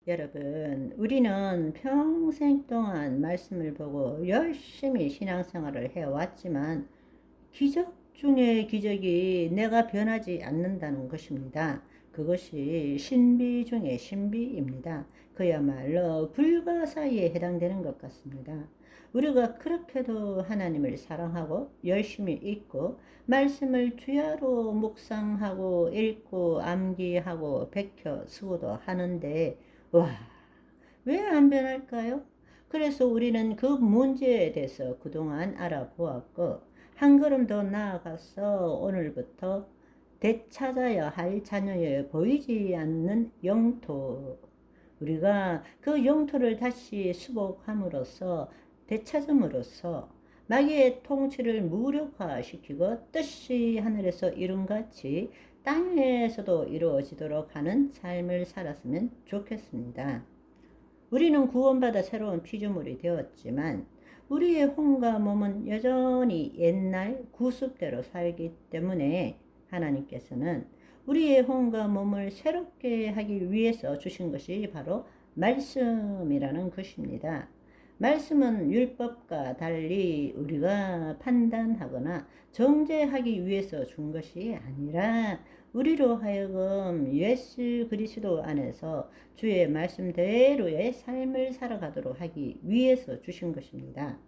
여러분, 우리는 평생 동안 말씀을 보고 열심히 신앙생활을 해왔지만 기적 중에 기적이 내가 변하지 않는다는 것입니다. 그것이 신비 중에 신비입니다. 그야말로 불가사의에 해당되는 것 같습니다. 우리가 그렇게도 하나님을 사랑하고 열심히 읽고 말씀을 주야로 묵상하고 읽고 암기하고 베껴 쓰고도 하는데 와, 왜 안 변할까요? 그래서 우리는 그 문제에 대해서 그동안 알아보았고 한 걸음 더 나아가서 오늘부터 되찾아야 할 자녀의 보이지 않는 영토, 우리가 그 영토를 다시 수복함으로써 되찾음으로써 마귀의 통치를 무력화시키고 뜻이 하늘에서 이룬같이 땅에서도 이루어지도록 하는 삶을 살았으면 좋겠습니다. 우리는 구원받아 새로운 피조물이 되었지만 우리의 혼과 몸은 여전히 옛날 구습대로 살기 때문에 하나님께서는 우리의 혼과 몸을 새롭게 하기 위해서 주신 것이 바로 말씀이라는 것입니다. 말씀은 율법과 달리 우리가 판단하거나 정죄하기 위해서 준 것이 아니라 우리로 하여금 예수 그리스도 안에서 주의 말씀대로의 삶을 살아가도록 하기 위해서 주신 것입니다.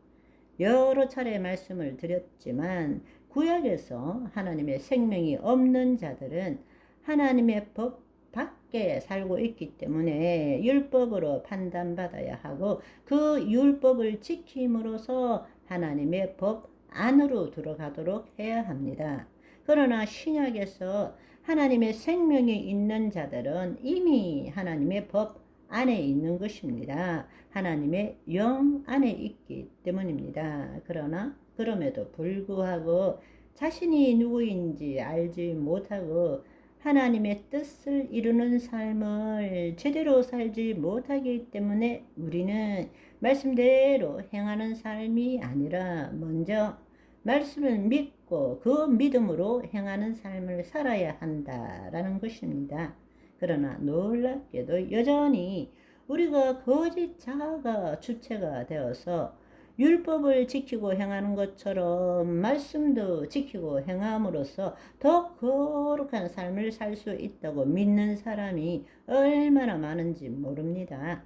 여러 차례 말씀을 드렸지만 구약에서 하나님의 생명이 없는 자들은 하나님의 법 밖에 살고 있기 때문에 율법으로 판단받아야 하고 그 율법을 지킴으로써 하나님의 법 안으로 들어가도록 해야 합니다. 그러나 신약에서 하나님의 생명이 있는 자들은 이미 하나님의 법 안에 있는 것입니다. 하나님의 영 안에 있기 때문입니다. 그러나 그럼에도 불구하고 자신이 누구인지 알지 못하고 하나님의 뜻을 이루는 삶을 제대로 살지 못하기 때문에 우리는 말씀대로 행하는 삶이 아니라 먼저 말씀을 믿고 그 믿음으로 행하는 삶을 살아야 한다라는 것입니다. 그러나 놀랍게도 여전히 우리가 거짓 자아가 주체가 되어서 율법을 지키고 행하는 것처럼 말씀도 지키고 행함으로써 더 거룩한 삶을 살 수 있다고 믿는 사람이 얼마나 많은지 모릅니다.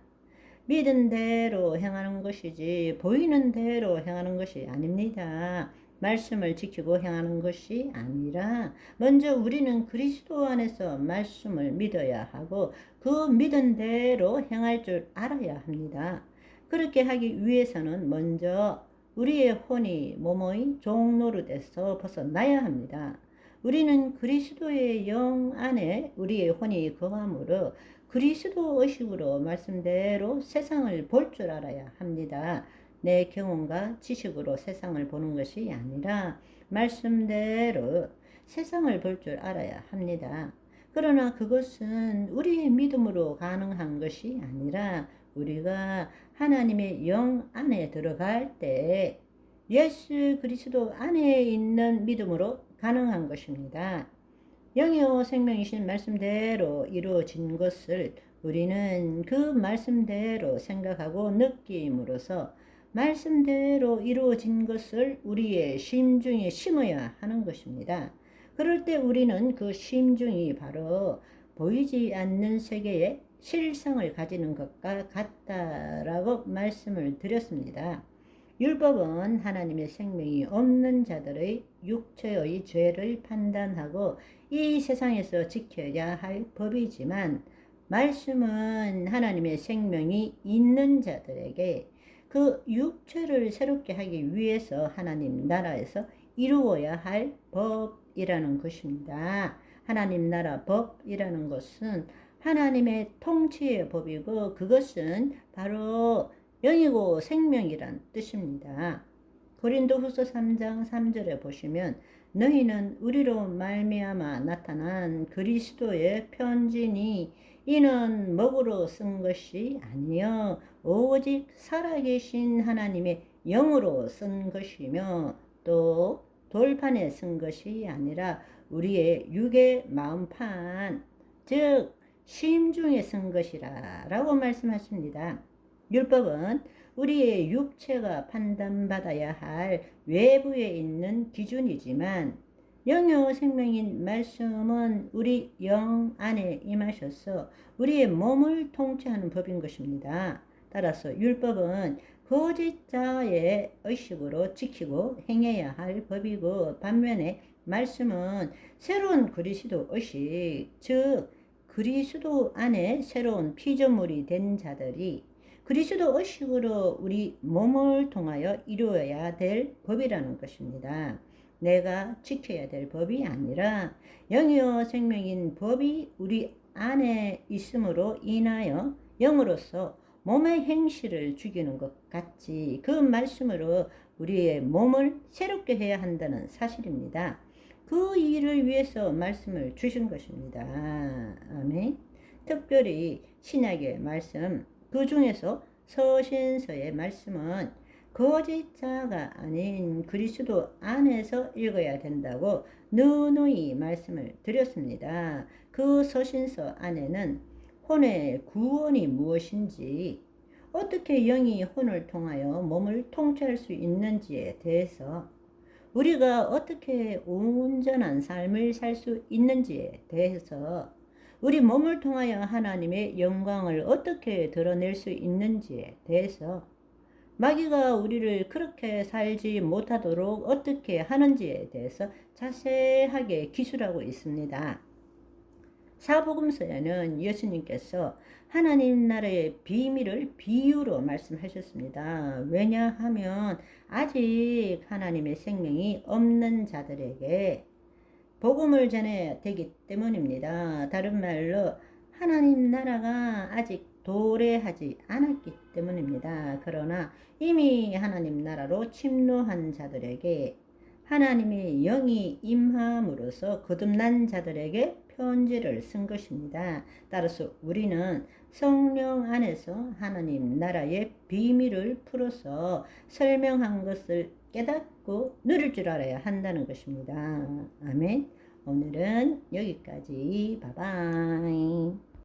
믿은 대로 행하는 것이지 보이는 대로 행하는 것이 아닙니다. 말씀을 지키고 행하는 것이 아니라 먼저 우리는 그리스도 안에서 말씀을 믿어야 하고 그 믿은 대로 행할 줄 알아야 합니다. 그렇게 하기 위해서는 먼저 우리의 혼이 몸의 종노릇에서 벗어나야 합니다. 우리는 그리스도의 영 안에 우리의 혼이 거함으로 그리스도 의식으로 말씀대로 세상을 볼 줄 알아야 합니다. 내 경험과 지식으로 세상을 보는 것이 아니라 말씀대로 세상을 볼 줄 알아야 합니다. 그러나 그것은 우리의 믿음으로 가능한 것이 아니라 우리가 하나님의 영 안에 들어갈 때 예수 그리스도 안에 있는 믿음으로 가능한 것입니다. 영이요 생명이신 말씀대로 이루어진 것을 우리는 그 말씀대로 생각하고 느낌으로써 말씀대로 이루어진 것을 우리의 심중에 심어야 하는 것입니다. 그럴 때 우리는 그 심중이 바로 보이지 않는 세계의 실상을 가지는 것과 같다라고 말씀을 드렸습니다. 율법은 하나님의 생명이 없는 자들의 육체의 죄를 판단하고 이 세상에서 지켜야 할 법이지만 말씀은 하나님의 생명이 있는 자들에게 그 육체를 새롭게 하기 위해서 하나님 나라에서 이루어야 할 법이라는 것입니다. 하나님 나라 법이라는 것은 하나님의 통치의 법이고 그것은 바로 영이고 생명이란 뜻입니다. 고린도후서 3장 3절에 보시면 너희는 우리로 말미암아 나타난 그리스도의 편지니 이는 먹으로 쓴 것이 아니요 오직 살아계신 하나님의 영으로 쓴 것이며 또 돌판에 쓴 것이 아니라 우리의 육의 마음판 즉 심중에 쓴 것이라 라고 말씀하십니다. 율법은 우리의 육체가 판단받아야 할 외부에 있는 기준이지만 영요 생명인 말씀은 우리 영 안에 임하셔서 우리의 몸을 통치하는 법인 것입니다. 따라서 율법은 거짓자의 의식으로 지키고 행해야 할 법이고, 반면에 말씀은 새로운 그리스도 의식, 즉 그리스도 안에 새로운 피조물이 된 자들이 그리스도 의식으로 우리 몸을 통하여 이루어야 될 법이라는 것입니다. 내가 지켜야 될 법이 아니라 영이요 생명인 법이 우리 안에 있음으로 인하여 영으로서 몸의 행실을 죽이는 것 같이 그 말씀으로 우리의 몸을 새롭게 해야 한다는 사실입니다. 그 일을 위해서 말씀을 주신 것입니다. 아멘. 특별히 신약의 말씀, 그 중에서 서신서의 말씀은 거짓자가 아닌 그리스도 안에서 읽어야 된다고 누누이 말씀을 드렸습니다. 그 서신서 안에는 혼의 구원이 무엇인지, 어떻게 영이 혼을 통하여 몸을 통치할 수 있는지에 대해서, 우리가 어떻게 온전한 삶을 살 수 있는지에 대해서, 우리 몸을 통하여 하나님의 영광을 어떻게 드러낼 수 있는지에 대해서, 마귀가 우리를 그렇게 살지 못하도록 어떻게 하는지에 대해서 자세하게 기술하고 있습니다. 사복음서에는 예수님께서 하나님 나라의 비밀을 비유로 말씀하셨습니다. 왜냐하면 아직 하나님의 생명이 없는 자들에게 복음을 전해야 되기 때문입니다. 다른 말로 하나님 나라가 아직 도래하지 않았기 때문입니다. 그러나 이미 하나님 나라로 침노한 자들에게 하나님의 영이 임함으로써 거듭난 자들에게 편지를 쓴 것입니다. 따라서 우리는 성령 안에서 하나님 나라의 비밀을 풀어서 설명한 것을 깨닫고 누릴 줄 알아야 한다는 것입니다. 아멘. 오늘은 여기까지. 바이바이.